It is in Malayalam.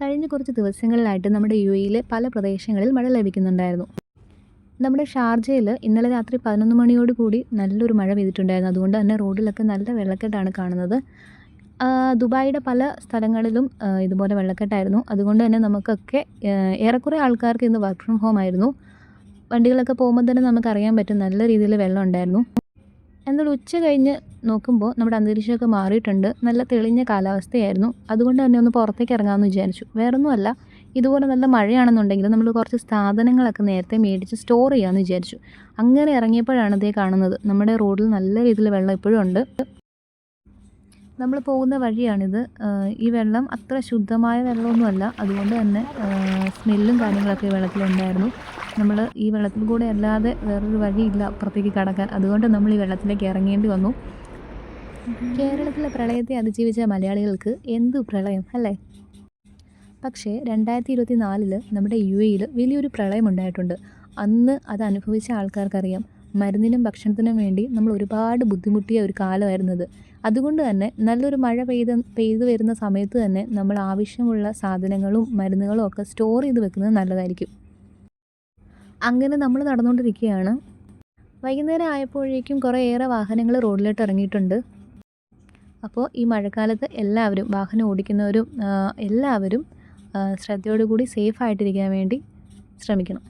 കഴിഞ്ഞ കുറച്ച് ദിവസങ്ങളിലായിട്ട് നമ്മുടെ യുഎഇയിലെ പല പ്രദേശങ്ങളിൽ മഴ ലഭിക്കുന്നുണ്ടായിരുന്നു. നമ്മുടെ ഷാർജയിൽ ഇന്നലെ രാത്രി 11 മണിയോട് കൂടി നല്ലൊരു മഴ പെയ്തിട്ടുണ്ടായിരുന്നു. അതുകൊണ്ട് തന്നെ റോഡിലൊക്കെ നല്ല വെള്ളക്കെട്ടാണ് കാണുന്നത്. ദുബായിയുടെ പല സ്ഥലങ്ങളിലും ഇതുപോലെ വെള്ളക്കെട്ടായിരുന്നു. അതുകൊണ്ട് തന്നെ നമുക്കൊക്കെ ഏറെക്കുറെ ആൾക്കാർക്ക് ഇന്ന് വർക്ക് ഫ്രം ഹോം ആയിരുന്നു. വണ്ടികളൊക്കെ പോകുമ്പോൾ തന്നെ നമുക്കറിയാൻ പറ്റും നല്ല രീതിയിൽ വെള്ളം ഉണ്ടായിരുന്നു. എന്നാൽ ഉച്ച കഴിഞ്ഞ് നോക്കുമ്പോൾ നമ്മുടെ അന്തരീക്ഷമൊക്കെ മാറിയിട്ടുണ്ട്. നല്ല തെളിഞ്ഞ കാലാവസ്ഥയായിരുന്നു. അതുകൊണ്ട് തന്നെ ഒന്ന് പുറത്തേക്ക് ഇറങ്ങാമെന്ന് വിചാരിച്ചു. വേറൊന്നുമല്ല, ഇതുപോലെ നല്ല മഴയാണെന്നുണ്ടെങ്കിൽ നമ്മൾ കുറച്ച് സാധനങ്ങളൊക്കെ നേരത്തെ മേടിച്ച് സ്റ്റോർ ചെയ്യാമെന്ന് വിചാരിച്ചു. അങ്ങനെ ഇറങ്ങിയപ്പോഴാണ് ഇതേ കാണുന്നത്. നമ്മുടെ റോഡിൽ നല്ല രീതിയിൽ വെള്ളം ഇപ്പോഴും ഉണ്ട്. നമ്മൾ പോകുന്ന വഴിയാണിത്. ഈ വെള്ളം അത്ര ശുദ്ധമായ വെള്ളമൊന്നുമല്ല. അതുകൊണ്ട് തന്നെ സ്മെല്ലും കാര്യങ്ങളൊക്കെ ഈ വെള്ളത്തിലുണ്ടായിരുന്നു. നമ്മൾ ഈ വെള്ളത്തിൽ കൂടെ അല്ലാതെ വേറൊരു വഴിയില്ല അപ്പുറത്തേക്ക് കടക്കാൻ. അതുകൊണ്ട് നമ്മൾ ഈ വെള്ളത്തിലേക്ക് ഇറങ്ങേണ്ടി വന്നു. കേരളത്തിലെ പ്രളയത്തെ അതിജീവിച്ച മലയാളികൾക്ക് എന്തു പ്രളയം അല്ലേ? പക്ഷേ 2024 നമ്മുടെ യുഎഇയിൽ വലിയൊരു പ്രളയം ഉണ്ടായിട്ടുണ്ട്. അന്ന് അത് അനുഭവിച്ച ആൾക്കാർക്കറിയാം, മരുന്നിനും ഭക്ഷണത്തിനും വേണ്ടി നമ്മൾ ഒരുപാട് ബുദ്ധിമുട്ടിയ ഒരു കാലമായിരുന്നത്. അതുകൊണ്ട് തന്നെ നല്ലൊരു മഴ പെയ്തു വരുന്ന സമയത്ത് തന്നെ നമ്മൾ ആവശ്യമുള്ള സാധനങ്ങളും മരുന്നുകളും ഒക്കെ സ്റ്റോർ ചെയ്ത് വെക്കുന്നത് നല്ലതായിരിക്കും. അങ്ങനെ നമ്മൾ നടന്നുകൊണ്ടിരിക്കുകയാണ്. വൈകുന്നേരം ആയപ്പോഴേക്കും കുറേയേറെ വാഹനങ്ങൾ റോഡിലോട്ട് ഇറങ്ങിയിട്ടുണ്ട്. അപ്പോൾ ഈ മഴക്കാലത്ത് എല്ലാവരും, വാഹനം ഓടിക്കുന്നവരും എല്ലാവരും ശ്രദ്ധയോടുകൂടി സേഫായിട്ടിരിക്കാൻ വേണ്ടി ശ്രമിക്കണം.